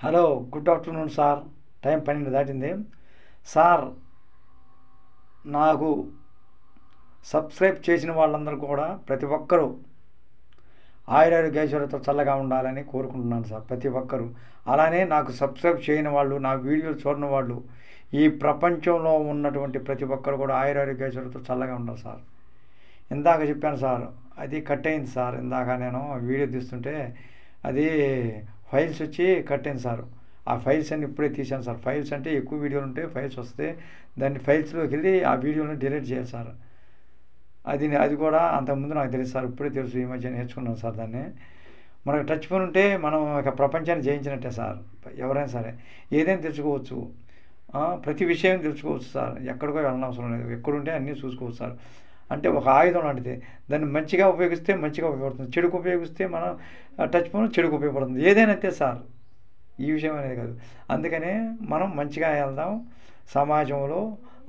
Hello, good afternoon sir. Time 12 దాటింది sir. నాకు subscribe చేసిన వాళ్ళందరూ కూడా ప్రతి ఒక్కరూ ఆయురారోగ్యైశ్వర్యంతో చల్లగా ఉండాలని కోరుకుంటున్నాను సార్. ప్రతి ఒక్కరూ అలానే నాకు సబ్స్క్రైబ్ చేయని వాళ్ళు, నా వీడియోలు చూడని వాళ్ళు, ఈ ప్రపంచంలో ఉన్నటువంటి ప్రతి ఒక్కరు కూడా ఆయురారోగ్యైశ్వర్యంతో చల్లగా ఉండాలి సార్. ఇందాక చెప్పాను సార్, అది కట్ అయింది సార్. ఇందాక నేను వీడియో తీస్తుంటే అది ఫైల్స్ వచ్చి కట్ అయింది సార్. ఆ ఫైల్స్ అన్ని ఇప్పుడే తీశాను సార్. ఫైల్స్ అంటే ఎక్కువ వీడియోలు ఉంటే ఫైల్స్ వస్తే దాన్ని ఫైల్స్లోకి వెళ్ళి ఆ వీడియోని డిలీట్ చేయాలి సార్. అది కూడా అంతకుముందు నాకు తెలుసు సార్, ఇప్పుడే తెలుసు, ఈ మధ్య నేర్చుకున్నాను సార్ దాన్ని. మనకు టచ్ ఫోన్ ఉంటే మనం ఒక ప్రపంచాన్ని జయించినట్టే సార్. ఎవరైనా సరే ఏదైనా తెలుసుకోవచ్చు, ప్రతి విషయం తెలుసుకోవచ్చు సార్. ఎక్కడికో వెళ్ళనవసరం లేదు, ఎక్కడుంటే అన్నీ చూసుకోవచ్చు సార్. అంటే ఒక ఆయుధం లాంటిది. దాన్ని మంచిగా ఉపయోగిస్తే మంచిగా ఉపయోగపడుతుంది, చెడుకు ఉపయోగిస్తే మనం టచ్ ఫోన్ చెడుకు ఉపయోగపడుతుంది. ఏదైనా అంతే సార్, ఈ విషయం అనేది కాదు. అందుకనే మనం మంచిగా వెళ్దాం, సమాజంలో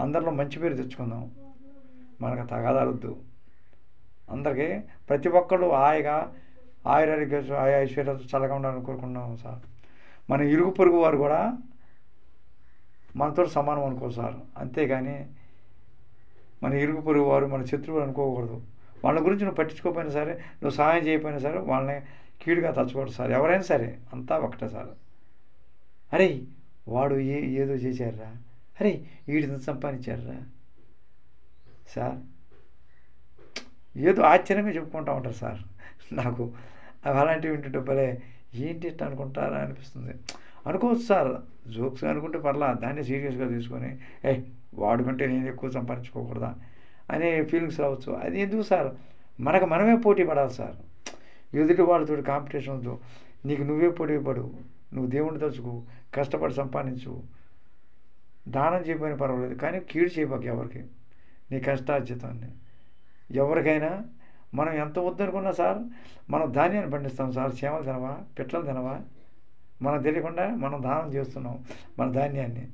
అందరిలో మంచి పేరు తెచ్చుకుందాం. మనకు తగాదాలొద్దు. అందరికీ ప్రతి ఒక్కళ్ళు హాయిగా ఆయురారోగ్య ఐశ్వర్యాలతో చల్లగా ఉండాలని కోరుకుంటున్నాం సార్. మన ఇరుగు పొరుగు వారు కూడా మనతో సమానం అనుకో సార్. అంతేగాని మన ఇరుగు పొరుగు వారు మన శత్రువులు అనుకోకూడదు. వాళ్ళ గురించి నువ్వు పట్టించుకోకపోయినా సరే, నువ్వు సహాయం చేయకపోయినా సరే వాళ్ళని కీడుగా తచ్చకూడదు సార్. ఎవరైనా సరే అంతా ఒకటే సార్. అరే వాడు ఏదో చేశారా, అరే వీడిని సంపాదించారా సార్, ఏదో ఆశ్చర్యంగా చెప్పుకుంటూ ఉంటారు సార్. నాకు అలాంటివి వింటుంటే భలే ఏంటి ఇట్లా అనుకుంటారా అనిపిస్తుంది. అనుకోవచ్చు సార్, జోక్స్గా అనుకుంటే పర్లా, దాన్ని సీరియస్గా తీసుకొని వాడుకుంటే నేను ఎక్కువ సంపాదించుకోకూడదా అనే ఫీలింగ్స్ రావచ్చు. అది ఎందుకు సార్, మనకు మనమే పోటీ పడాలి సార్. ఎదుటి వాళ్ళతో కాంపిటీషన్ వద్దు, నీకు నువ్వే పోటీ పడు. నువ్వు దేవుడిని తలుచుకో, కష్టపడి సంపాదించు, దానం చేయకపోయినా పర్వాలేదు, కానీ కీడు చేయబాక ఎవరికి. నీ కష్టార్జితాన్ని ఎవరికైనా మనం ఎంత వద్దనుకున్నా సార్, మనం ధాన్యాన్ని పండిస్తాం సార్. చీమలు తినవా, పిట్టలు తినవా, మనం తెలియకుండా మనం దానం చేస్తున్నాం మన ధాన్యాన్ని.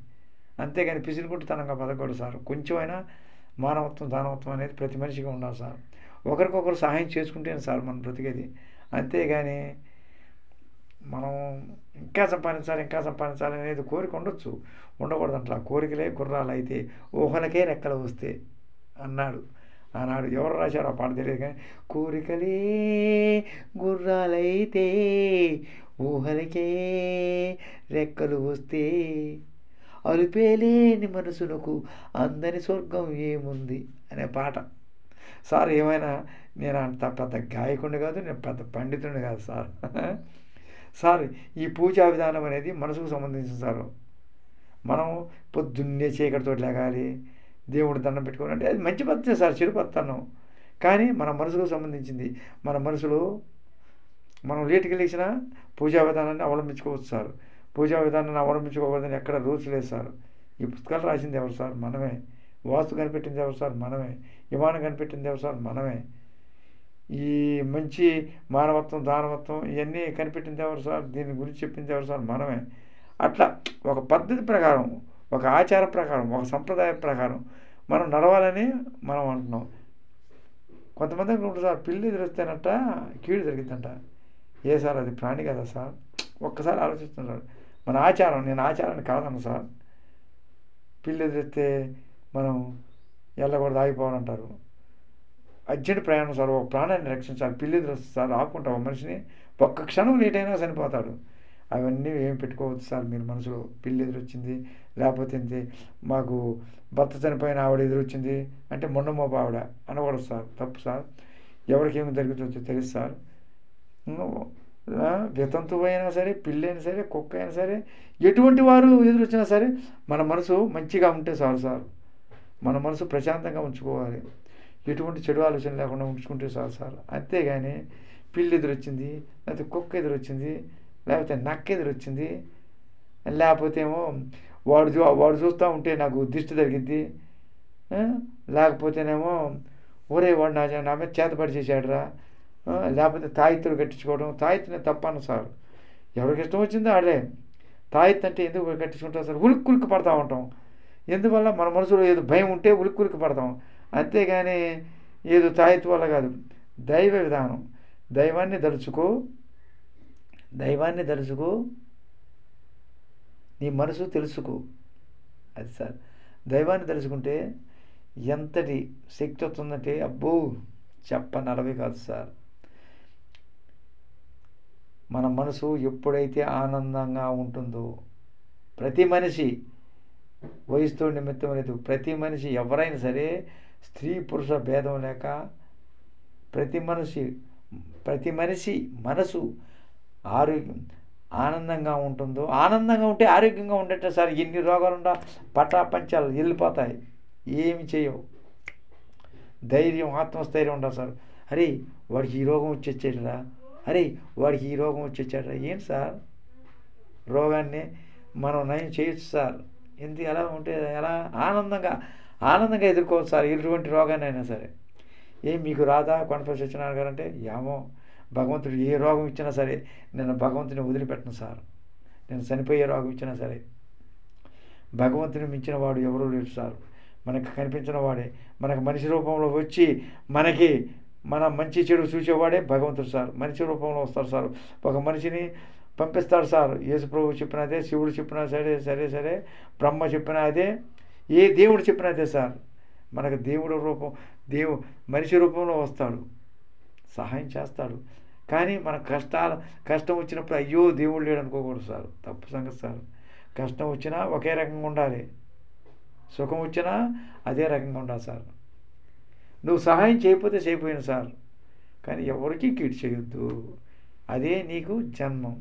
అంతేగాని పిసిరిగుట్టుతనంగా బతకూడదు సార్. కొంచెమైనా మానవత్వం, దానవత్వం అనేది ప్రతి మనిషిగా ఉండాలి సార్. ఒకరికొకరు సహాయం చేసుకుంటేనే సార్ మనం బ్రతికేది. అంతేగాని మనం ఇంకా సంపాదించాలి అనేది కోరిక ఉండొచ్చు, ఉండకూడదు అంట. కోరికలే గుర్రాలు అయితే ఊహలకే రెక్కలు వస్తే అన్నాడు ఆనాడు. ఎవరు రాశారు ఆ పాట తెలియదు, కానీ కోరికలే గుర్రాలైతే ఊహలకే రెక్కలు వస్తే అలుపేలేని మనసులకు అందని స్వర్గం ఏముంది అనే పాట సార్. ఏమైనా నేను అంత పెద్ద గాయకుడిని కాదు, నేను పెద్ద పండితుడిని కాదు సార్. సార్ ఈ పూజా విధానం అనేది మనసుకు సంబంధించిన సార్. మనం పొద్దున్నే చీకటితో లేగాలి, దేవుడు దండం పెట్టుకోవాలంటే అది మంచి పద్ధతే సార్, చెడు పద్ధతి. కానీ మన మనసుకు సంబంధించింది. మన మనసులో మనం లేటుకి లేచిన పూజా విధానాన్ని అవలంబించుకోవచ్చు సార్. పూజా విధానాన్ని అవలంబించుకోకూడదని ఎక్కడ రూల్స్ లేదు సార్. ఈ పుస్తకాలు రాసింది ఎవరు సార్? మనమే. వాస్తు కనిపెట్టింది ఎవరు సార్? మనమే. విమానం కనిపెట్టింది ఎవరు సార్? మనమే. ఈ మంచి మానవత్వం, దానవత్వం ఇవన్నీ కనిపెట్టింది ఎవరు సార్? దీని గురించి చెప్పింది ఎవరు సార్? మనమే. అట్లా ఒక పద్ధతి ప్రకారం, ఒక ఆచార ప్రకారం, ఒక సంప్రదాయం ప్రకారం మనం నడవాలని మనం అంటున్నాం. కొంతమంది ఉంటుంది సార్, పిల్లి ఎదురొస్తేనట్ట కీడు జరిగిద్దంట. ఏ సార్, అది ప్రాణి కదా సార్? ఒక్కసారి ఆలోచిస్తున్నారు. మన ఆచారం, నేను ఆచారాన్ని కాదన్న సార్. పిల్లి ఎదురొస్తే మనం వెళ్ళకూడదు, ఆగిపోవాలంటారు. అర్జెంట్ ప్రయాణం సార్, ఒక ప్రాణాన్ని రక్షించాలి. పిల్లి ఎదురొస్తుంది సార్, ఆపుకుంటాం మనిషిని. ఒక్క క్షణం లేట్ అయినా చనిపోతాడు. అవన్నీ ఏం పెట్టుకోవచ్చు సార్ మీరు మనసులో. పిల్లి ఎదురొచ్చింది, లేకపోతే ఏంటి, మాకు భర్త చనిపోయిన ఆవిడ ఎదురొచ్చింది అంటే మొండమోప ఆవిడ అనకూడదు సార్, తప్పు సార్. ఎవరికి ఏమి జరుగుతుందో తెలుసు సార్. వితంతువు అయినా సరే, పిల్లి అయినా సరే, కుక్క అయినా సరే, ఎటువంటి వారు ఎదురొచ్చినా సరే మన మనసు మంచిగా ఉంటే చాలు సార్. మన మనసు ప్రశాంతంగా ఉంచుకోవాలి, ఎటువంటి చెడు ఆలోచన లేకుండా ఉంచుకుంటే చాలు సార్. అంతేగాని పిల్లి ఎదురొచ్చింది, లేకపోతే కుక్క ఎదురొచ్చింది, లేకపోతే నక్క ఎదురొచ్చింది, లేకపోతే ఏమో వాడు చూస్తూ ఉంటే నాకు దిష్టి తగిలిద్ది, లేకపోతేనేమో ఒరే వాడు నా మీద చేతపడి చేశాడురా, లేకపోతే తాయిత్తులు కట్టించుకోవడం. తాయిత్తునే తప్పను సార్, ఎవరికి ఇష్టం వచ్చిందో ఆడే. తాయిత్తు అంటే ఎందుకు కట్టించుకుంటాం సార్? ఉలిక్కి పడతా ఉంటాం. ఎందువల్ల మన మనసులో ఏదో భయం ఉంటే ఉలిక్కి పడతాం. అంతేగాని ఏదో తాయిత్తు వల్ల కాదు. దైవ విధానం, దైవాన్ని దలుచుకో, నీ మనసు తెలుసుకో. అది సార్, దైవాన్ని తెలుసుకుంటే ఎంతటి శక్తి వస్తుందంటే అబ్బో చెప్పనలవి కాదు సార్. మన మనసు ఎప్పుడైతే ఆనందంగా ఉంటుందో, ప్రతి మనిషి వయసుతో నిమిత్తం లేదు, ప్రతి మనిషి ఎవరైనా సరే స్త్రీ పురుష భేదం లేక ప్రతి మనిషి మనసు ఆరోగ్యం ఆనందంగా ఉంటుందో, ఆనందంగా ఉంటే ఆరోగ్యంగా ఉండేట సార్. ఎన్ని రోగాలున్నా పటాపంచాలు వెళ్ళిపోతాయి, ఏమి చేయవు. ధైర్యం, ఆత్మస్థైర్యం ఉండాలి సార్. అరే వాడికి ఈ రోగం వచ్చేచ్చాడురా, అరే వాడికి ఈ రోగం వచ్చేచ్చాడురా. ఏంటి సార్, రోగాన్ని మనం నయం చేయొచ్చు సార్. ఎందుకు ఎలా ఉంటే ఎలా ఆనందంగా ఎదుర్కోవచ్చు సార్ ఎటువంటి రోగాన్ని అయినా సరే. ఏం మీకు రాదా కొండపల్లి సత్యనారాయణ గారు అంటే, ఏమో భగవంతుడు ఏ రోగం ఇచ్చినా సరే నేను భగవంతుని వదిలిపెట్టను సార్. నేను చనిపోయే రోగం ఇచ్చినా సరే భగవంతుని మించిన వాడు ఎవరూ లేడు సార్. మనకు కనిపించిన వాడే, మనకు మనిషి రూపంలో వచ్చి మన మంచి చెడు చూసేవాడే భగవంతుడు సార్. మనిషి రూపంలో వస్తారు సార్. ఒక మనిషిని పంపిస్తాడు సార్. యేసుప్రభువు చెప్పిన అదే, శివుడు చెప్పినా సరే బ్రహ్మ చెప్పినా అదే, ఏ దేవుడు చెప్పినా అదే సార్. మనకు మనిషి రూపంలో వస్తాడు, సహాయం చేస్తాడు. కానీ మన కష్టం వచ్చినప్పుడు అయ్యో దేవుడు లేడు అనుకోకూడదు సార్. తప్పు సంగతి సార్. కష్టం వచ్చినా ఒకే రకంగా ఉండాలి, సుఖం వచ్చినా అదే రకంగా ఉండాలి సార్. నువ్వు సహాయం చేయకపోతే చేయపోయిన సార్, కానీ ఎవరికి కీడు చేయొద్దు. అదే నీకు జన్మం,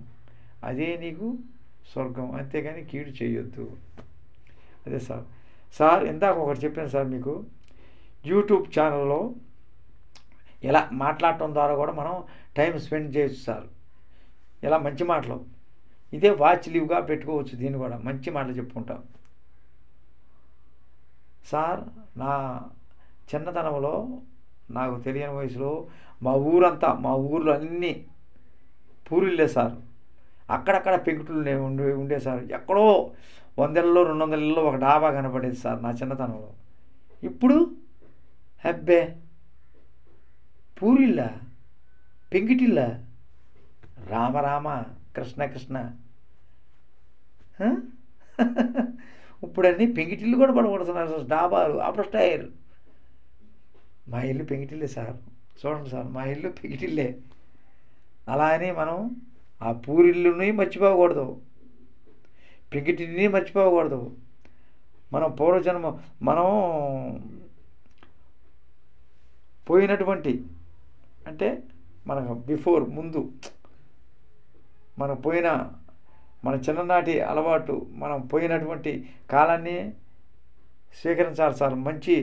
అదే నీకు స్వర్గం, అంతేగాని కీడు చేయొద్దు. అదే సార్ ఇందాక ఒకటి చెప్పాను సార్ మీకు. యూట్యూబ్ ఛానల్లో ఇలా మాట్లాడటం ద్వారా కూడా మనం టైం స్పెండ్ చేయొచ్చు సార్. ఇలా మంచి మాటలు, ఇదే వాచ్ లీవ్గా పెట్టుకోవచ్చు. దీన్ని కూడా మంచి మాటలు చెప్పుకుంటాం సార్. నా చిన్నతనంలో, నాకు తెలియని వయసులో మా ఊర్లో అన్నీ పూరిల్లే సార్. అక్కడక్కడ పెంకుట్లు ఉండే సార్. ఎక్కడో 100 ఇళ్ళలో 200 ఇళ్ళలో ఒక డాబా కనపడేది సార్ నా చిన్నతనంలో. ఇప్పుడు హెబ్బే పూరిల్లా, పెంకిటిల్లా, రామ కృష్ణ ఇప్పుడు అన్నీ పెంకిటిల్లు కూడా పడబడుతున్నారు సార్. డాబాలు అప్పుడు స్టైర్. మా ఇల్లు పెంకిటిల్లే సార్. చూడండి సార్, మా ఇల్లు పెంకిటిల్లే. అలా అని మనం ఆ పూరిల్లుని మర్చిపోకూడదు, పెంకిటిల్ని మర్చిపోకూడదు. మనం పూర్వజన్మ మనం పోయినటువంటి అంటే మనకు ముందు మన చిన్ననాటి అలవాటు, మనం పోయినటువంటి కాలాన్ని స్వీకరించాలి సార్. మంచి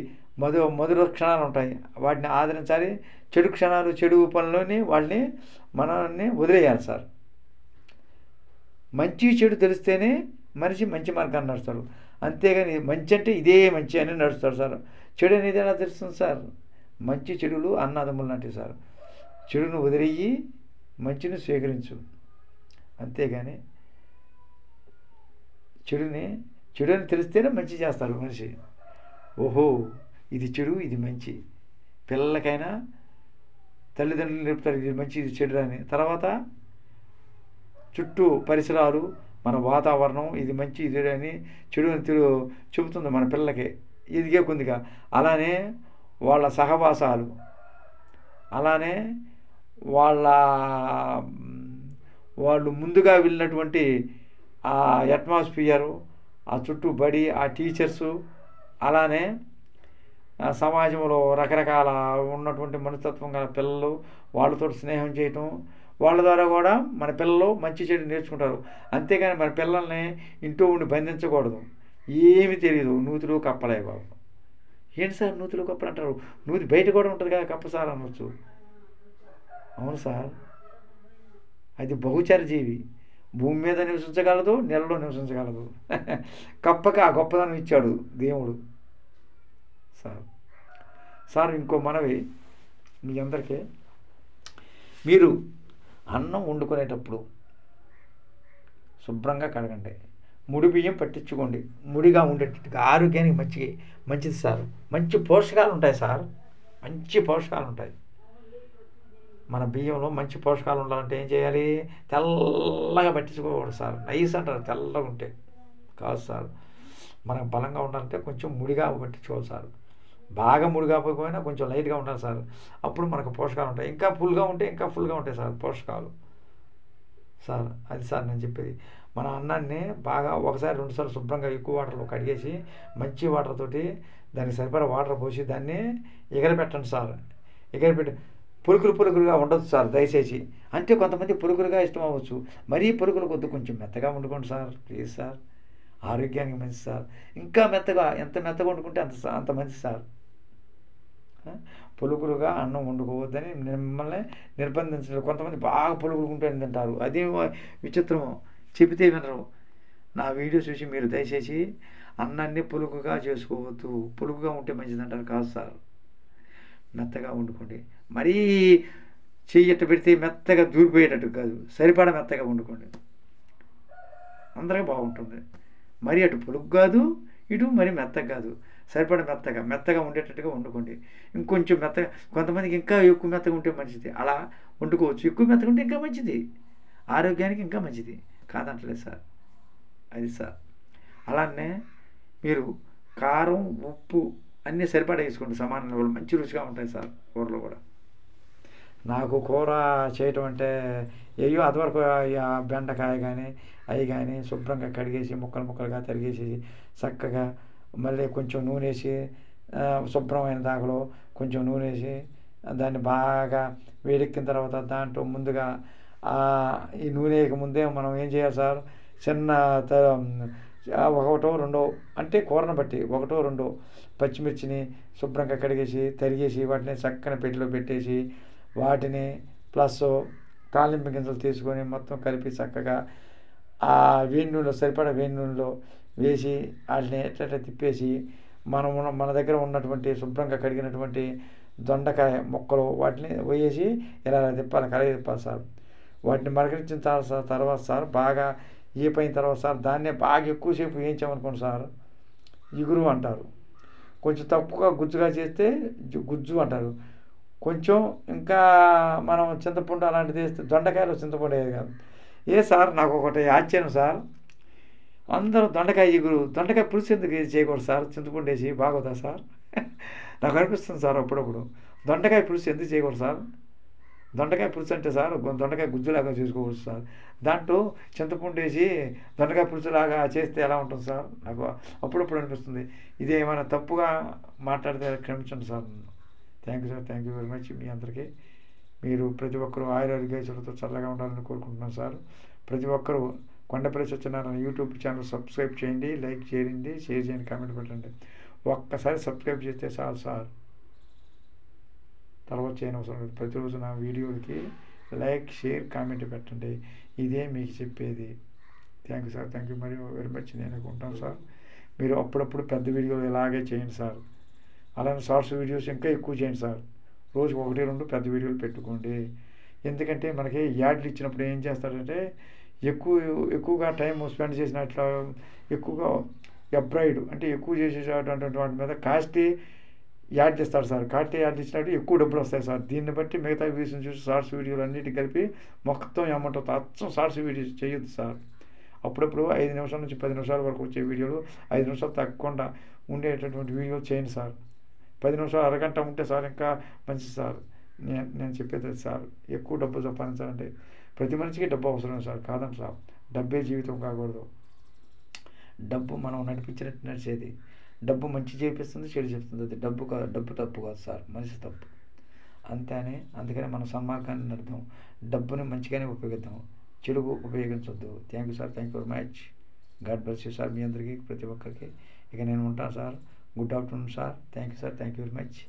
మధుర క్షణాలు ఉంటాయి, వాటిని ఆదరించాలి. చెడు క్షణాలు, చెడు పనులని మనల్ని వదిలేయాలి సార్. మంచి చెడు తెలిస్తేనే మనిషి మంచి మార్గాన్ని నడుస్తాడు, అంతేగాని మంచి అంటే ఇదే మంచి అని నడుస్తాడు సార్. చెడు అనేది ఎలా తెలుస్తుంది సార్? మంచి చెడులు అన్నదమ్ములు లాంటివి సార్. చెడును వదిలేయి మంచిని స్వీకరించు, అంతేగాని చెడు అని తెలిస్తేనే మంచి చేస్తాడు మనిషి. ఓహో ఇది చెడు, ఇది మంచి. పిల్లలకైనా తల్లిదండ్రులు నేర్పుతారు ఇది మంచి, ఇది చెడు అని. తర్వాత చుట్టూ పరిసరాలు, మన వాతావరణం ఇది మంచి, ఇది అని చెడు అని చెబుతుంది మన పిల్లలకి ఎదిగే కొద్దిగా. అలానే వాళ్ళ సహవాసాలు, అలానే వాళ్ళు ముందుగా వెళ్ళినటువంటి ఆ అట్మాస్ఫియరు, ఆ చుట్టూ బడి, ఆ టీచర్సు, అలానే సమాజంలో రకరకాల ఉన్నటువంటి మనస్తత్వం గల పిల్లలు, వాళ్ళతో స్నేహం చేయటం, వాళ్ళ ద్వారా కూడా మన పిల్లలు మంచి చెడు నేర్చుకుంటారు. అంతేగాని మన పిల్లల్ని ఇంట్లో ఉండి బంధించకూడదు. ఏమి తెలియదు, నూతులు కప్పలే బాబు. ఏంటి సార్ నూతులు కప్పలు అంటారు? నూతి బయట కూడా ఉంటుంది కదా కప్ప సార్ అనవచ్చు. అవును సార్, అది బహుచర జీవి, భూమి మీద నివసించగలదు, నెలలో నివసించగలదు. కప్పకి ఆ గొప్పదనం ఇచ్చాడు దేవుడు సార్. ఇంకో మనవి మీ అందరికీ, మీరు అన్నం వండుకునేటప్పుడు శుభ్రంగా కడగండి, ముడి బియ్యం పట్టించుకోండి, ముడిగా ఉండేటట్టుగా. ఆరోగ్యానికి మంచిది సార్. మంచి పోషకాలు ఉంటాయి సార్, మంచి పోషకాలు ఉంటాయి. మన బియ్యంలో మంచి పోషకాలు ఉండాలంటే ఏం చేయాలి? తెల్లగా పట్టించుకోకూడదు సార్. నైస్ అంటారు తెల్లగా ఉంటే. కాదు సార్. మనం బలంగా ఉండాలంటే కొంచెం ముడిగా పట్టించుకోవాలి సార్. బాగా ముడిగా పోయినా కొంచెం లైట్గా ఉండాలి సార్. అప్పుడు మనకు పోషకాలు ఉంటాయి. ఇంకా ఫుల్గా ఉంటే ఇంకా ఫుల్గా ఉంటాయి సార్ పోషకాలు సార్. అది సార్ నేను చెప్పేది. మన అన్నాన్ని బాగా ఒకసారి 2 సార్లు శుభ్రంగా ఎక్కువ వాటర్లో కడిగేసి మంచి వాటర్ తోటి దానికి సరిపడా వాటర్ పోసి దాన్ని ఎగరపెట్టండి సార్. ఎగరపెట్టి పులుకులుగా ఉండదు సార్ దయచేసి. అంటే కొంతమంది పులుకులుగా ఇష్టం అవ్వచ్చు. మరీ పులుకులు కొద్ది కొంచెం మెత్తగా వండుకోండి సార్ ప్లీజ్ సార్. ఆరోగ్యానికి మంచిది సార్. ఇంకా మెత్తగా ఎంత మెత్తగా వండుకుంటే అంత మంచిది సార్. పులుకులుగా అన్నం వండుకోవద్దని మిమ్మల్ని నిర్బంధించలేదు. కొంతమంది బాగా పులుకులుకుంటే తింటారు. అది విచిత్రం, చెబితే వినరు. నా వీడియో చూసి మీరు దయచేసి అన్నాన్ని పులుకుగా చేసుకోవద్దు. పులుకుగా ఉంటే మంచిది అంటారు. కాదు సార్, మెత్తగా వండుకోండి. మరీ చెయ్యట్టు పెడితే మెత్తగా దూరిపోయేటట్టు కాదు, సరిపడా మెత్తగా వండుకోండి. అందరికీ బాగుంటుంది. మరి అటు పులుగు కాదు, ఇటు మరి మెత్తగా కాదు, సరిపడా మెత్తగా ఉండేటట్టుగా వండుకోండి. ఇంకొంచెం మెత్తగా, కొంతమందికి ఇంకా ఎక్కువ మెత్తగా ఉంటే మంచిది, అలా వండుకోవచ్చు. ఎక్కువ మెత్తగా ఉంటే ఇంకా మంచిది, ఆరోగ్యానికి ఇంకా మంచిది, కాదంటలేదు సార్. అది సార్. అలానే మీరు కారం ఉప్పు అన్నీ సరిపడా వేసుకోండి సమానంగా. కూడా మంచి రుచిగా ఉంటాయి సార్ కూరలు కూడా. నాకు కూర చేయటం అంటే అయ్యో అదివరకు బెండకాయ కానీ అవి కానీ శుభ్రంగా కడిగేసి ముక్కలుగా తరిగేసి చక్కగా మళ్ళీ కొంచెం నూనె వేసి శుభ్రమైన దాకలో కొంచెం నూనె వేసి దాన్ని బాగా వేడెక్కిన తర్వాత దాంట్లో ముందుగా ఈ నూనె ముందే మనం ఏం చేయాలి సార్, చిన్న ఒకటో రెండో అంటే కూరను బట్టి ఒకటో రెండో పచ్చిమిర్చిని శుభ్రంగా కడిగేసి తరిగేసి వాటిని చక్కని పెట్టెలో పెట్టేసి వాటిని ప్లస్ తాలింపు గింజలు తీసుకొని మొత్తం కలిపి చక్కగా ఆ వేడి నూనెలో సరిపడా వేడి నూనెలో వేసి వాటిని ఎట్లా తిప్పేసి మన దగ్గర ఉన్నటువంటి శుభ్రంగా కడిగినటువంటి దొండకాయ ముక్కలు వాటిని వేసి ఇలా తిప్పాలి, కలయి తిప్పాలి సార్. వాటిని మరగనించిన తర్వాత సార్ బాగా ఏపైన తర్వాత సార్ దాన్నే బాగా ఎక్కువసేపు వేయించామనుకోండి సార్ ఇగురు అంటారు. కొంచెం తక్కువగా గుజ్జుగా చేస్తే గుజ్జు అంటారు. కొంచెం ఇంకా మనం చింతపండు అలాంటిది వేస్తే దొండకాయలో చింతపండు వేయదు కాదు. సార్ నాకు ఒకటి ఆశ్చర్యం సార్, అందరూ దొండకాయ పులుసు ఎందుకు చేయకూడదు సార్, చింతపండు వేసి బాగోదా సార్? నాకు అనిపిస్తుంది సార్ అప్పుడప్పుడు, దొండకాయ పులుసు ఎందుకు చేయకూడదు సార్? దొండకాయ పులుసు అంటే సార్ దొండకాయ గుజ్జులాగా చేసుకోవచ్చు సార్. దాంట్లో చింతపండు వేసి దొండకాయ పులుసులాగా చేస్తే ఎలా ఉంటుంది సార్? నాకు అప్పుడప్పుడు అనిపిస్తుంది. ఇది ఏమైనా తప్పుగా మాట్లాడితే క్షమించండి sir. Thank you sir, thank you very much. మీ అందరికీ మీరు ప్రతి ఒక్కరూ ఆయురారోగ్యాలతో చల్లగా ఉండాలని కోరుకుంటున్నాను సార్. ప్రతి ఒక్కరూ Kondapalli Satyanarayana YouTube channel subscribe చేయండి, లైక్ చేయండి, షేర్ చేయండి, కామెంట్ పెట్టండి. ఒక్కసారి సబ్స్క్రైబ్ చేస్తే చాలు సార్, తర్వాత చేయని అవసరం లేదు. ప్రతిరోజు నా వీడియోలకి లైక్ షేర్ కామెంట్ పెట్టండి. ఇదే మీకు చెప్పేది. Thank you sir, thank you very much. నేను ఉంటాను సార్. మీరు అప్పుడప్పుడు పెద్ద వీడియోలు ఇలాగే చేయండి సార్. అలానే షార్ట్స్ వీడియోస్ ఇంకా ఎక్కువ చేయండి సార్. రోజు 1-2 పెద్ద వీడియోలు పెట్టుకోండి. ఎందుకంటే మనకి యాడ్లు ఇచ్చినప్పుడు ఏం చేస్తారంటే ఎక్కువగా టైం స్పెండ్ చేసినట్ల ఎక్కువగా ఎంబ్రాయిడ్ అంటే ఎక్కువ చేసేటటువంటి వాటి మీద కాస్ట్లీ యాడ్ చేస్తారు సార్. కాస్ట్లీ యాడ్ ఇచ్చినట్టు ఎక్కువ డబ్బులు వస్తాయి సార్. దీన్ని బట్టి మిగతా వీడియోస్ చూసి షార్ట్స్ వీడియోలు అన్నిటికీ కలిపి మొత్తం అమౌంట్ అవుతుంది. అచ్చం షార్ట్స్ వీడియోస్ చేయొద్దు సార్. అప్పుడప్పుడు 5 నిమిషాల నుంచి 10 నిమిషాల వరకు వచ్చే వీడియోలు 5 నిమిషాలు తగ్గకుండా ఉండేటటువంటి వీడియోలు చేయండి సార్. 10 నిమిషాలు అరగంట ఉంటే సార్ ఇంకా మంచిది సార్. నేను చెప్పేది సార్, ఎక్కువ డబ్బు సంపాదించాలంటే ప్రతి మనిషికి డబ్బు అవసరం సార్, కాదండి సార్. డబ్బే జీవితం కాకూడదు. డబ్బు మనం నడిపించినట్టు నడిచేది. డబ్బు మంచి చేపిస్తుంది, చెడు చెప్తుంది. అది డబ్బు తప్పు కాదు సార్, మనిషి తప్పు అంతేనే. అందుకని మనం సన్మార్గాన్ని నడుద్దాం, డబ్బుని మంచిగానే ఉపయోగిద్దాం, చెడుగు ఉపయోగించవద్దు. Thank you sir, thank you very much. God bless you sir. మీ అందరికీ ప్రతి ఒక్కరికి. ఇక నేను ఉంటాను sir. Good afternoon sir. Thank you sir, thank you very much.